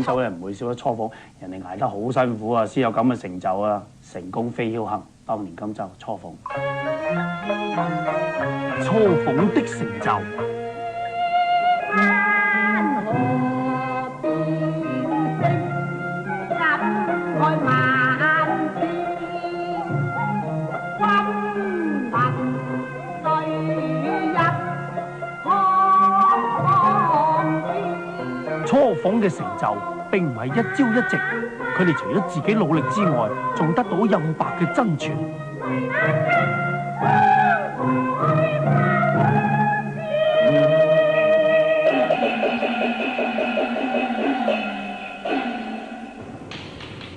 手咧唔會少得初鳳，人哋捱得好辛苦啊，先有咁嘅成就啊！成功非僥倖，當年金州初鳳。初鳳的成就。初鳳嘅成就並唔係一朝一夕，佢哋除咗自己努力之外，仲得到任白嘅真傳。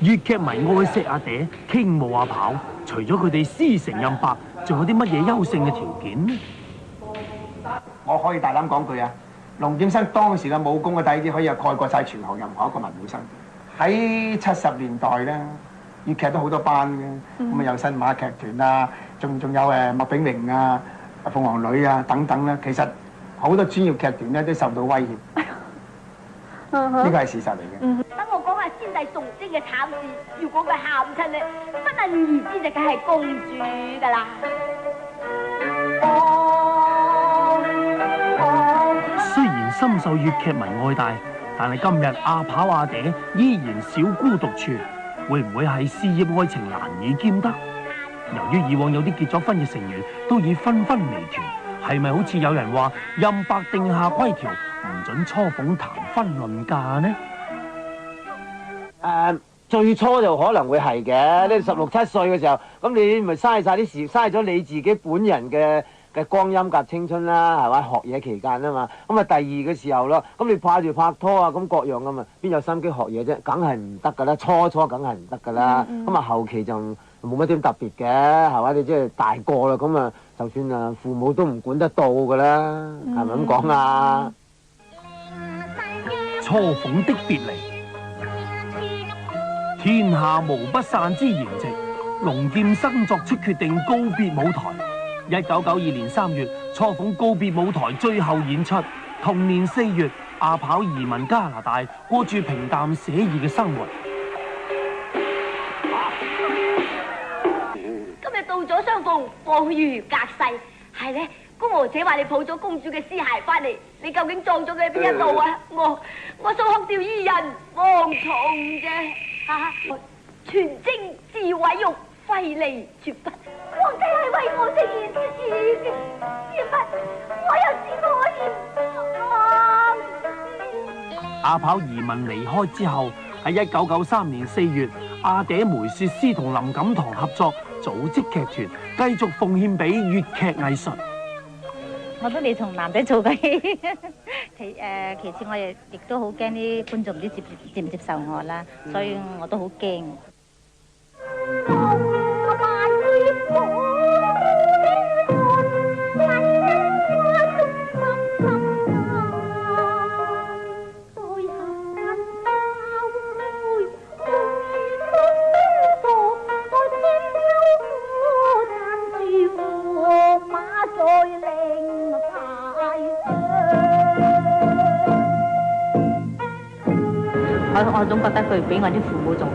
粵劇迷愛錫阿嗲，傾慕阿跑，除咗佢哋師承任白，仲有啲乜嘢優勝嘅條件呢？我可以大膽講句啊！龍劍生當時嘅武功嘅底子可以係蓋過晒全行任何一個文武生。喺70年代咧，粵劇都好多班嘅，咁啊有新馬劇團啊，仲有麥炳榮啊、鳳凰女啊等等啦。其實好多專業劇團咧都受到威脅，呢個係事實嚟嘅。等我講下先帝崇禎嘅慘事，如果佢喊親咧，不能而知就梗係公主㗎啦。雖然深受粵劇迷愛戴，但係今日阿跑阿嗲依然小孤獨處，會唔會係事業愛情難以兼得？由於以往有啲結咗婚嘅成員都已紛紛離團，係咪好似有人話任白定下規條，唔准初鳳談婚論嫁呢？最初就可能會係嘅，你16、17歲嘅時候，咁你咪嘥晒啲時，嘥咗你自己本人嘅光陰夾青春啦，係嘛？學嘢期間啊嘛，咁啊第二嘅時候咯，咁你怕住拍拖啊，咁各樣噶嘛，邊有心機學嘢啫？梗係唔得噶啦，初梗係唔得噶啦，咁啊後期就冇乜點特別嘅，係嘛？你即係大個啦，咁啊就算啊父母都唔管得到噶啦，係咪咁講啊？初鳳的別離，天下無不散之筵席，龍劍生作出決定告別舞台。1992年3月，初鳳告別舞台最後演出。同年4月，阿跑移民加拿大，過住平淡寫意嘅生活。今日到咗相逢，恍如隔世。係咧，公娥姐話你抱咗公主嘅屍骸翻嚟，你究竟葬咗佢喺邊一度啊？我想哭掉伊人蝗蟲啫，全精自毀玉，費力絕不。皇帝係為我這件事嘅，絕不，我有事可言。阿跑移民離開之後，喺1993年4月，阿嗲梅雪詩同林錦堂合作組織劇團，繼續奉獻俾粵劇藝術。我都未同男仔做過戲，其次我亦都好驚啲觀眾唔知接唔接受我啦，所以我都好驚。我總覺得佢比我啲父母仲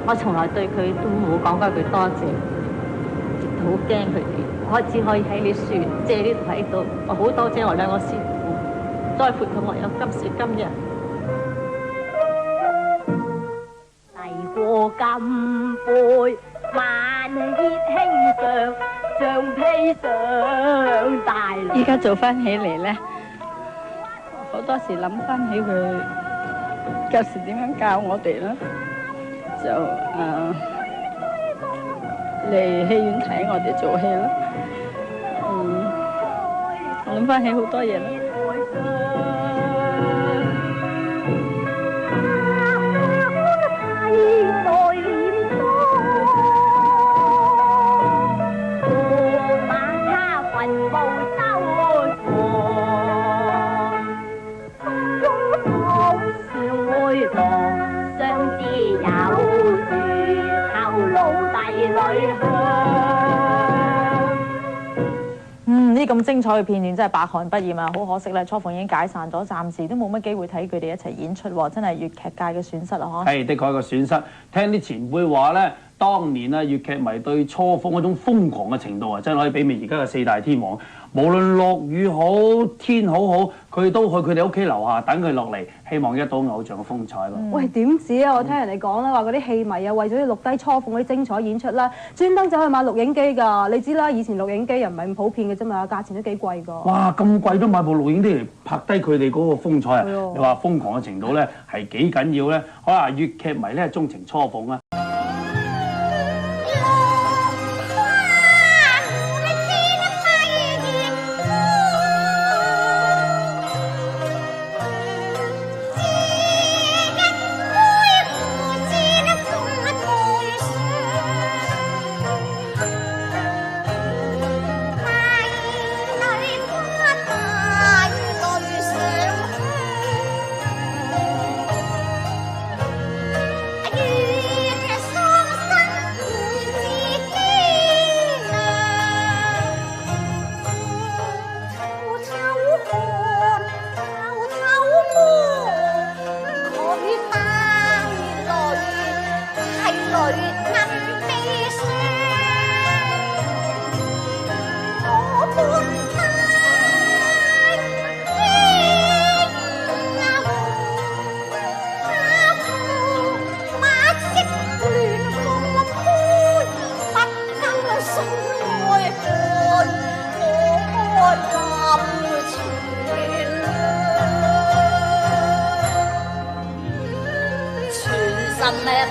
好，我從來對佢都冇講過一句多謝，亦好驚佢哋。我只可以喺你説借呢度喺度，我好多謝我兩個師傅，栽培到我有今時今日。嚟過金杯，萬熱輕上，像披上大龍。依家做翻起嚟咧，好多時諗翻起佢舊時點樣教我哋啦，就嚟戲院睇我哋做戲啦。我諗翻起好多嘢啦。呢啲咁精彩嘅片段真係百看不厭啊！好可惜咧，初鳳已經解散咗，暫時都冇乜機會睇佢哋一齊演出喎，真係粵劇界嘅損失啊！嗬。係的確係個損失。聽啲前輩話咧，當年啊粵劇迷對初鳳嗰種瘋狂嘅程度啊，真係可以媲美而家嘅四大天王。無論落雨好天好好，佢都去佢哋屋企樓下等佢落嚟，希望一睹偶像嘅風采咯。喂，點止啊！我聽人哋講啦，話嗰啲戲迷啊，為咗要錄低初鳳嗰啲精彩演出啦，專登走去買錄影機㗎。你知啦，以前錄影機又唔係咁普遍嘅啫嘛，價錢都幾貴㗎。哇！咁貴都買部錄影機嚟拍低佢哋嗰個風采啊！你話瘋狂嘅程度咧係幾緊要咧？好啦，粵劇迷咧鍾情初鳳啊！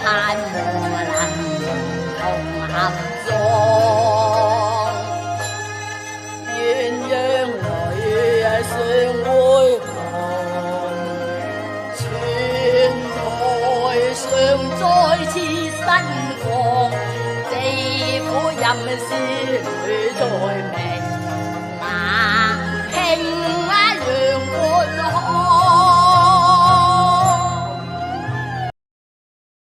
盼望能同合作，鴛鴦裏相會寒，全台上再次新放，地府任事女在命。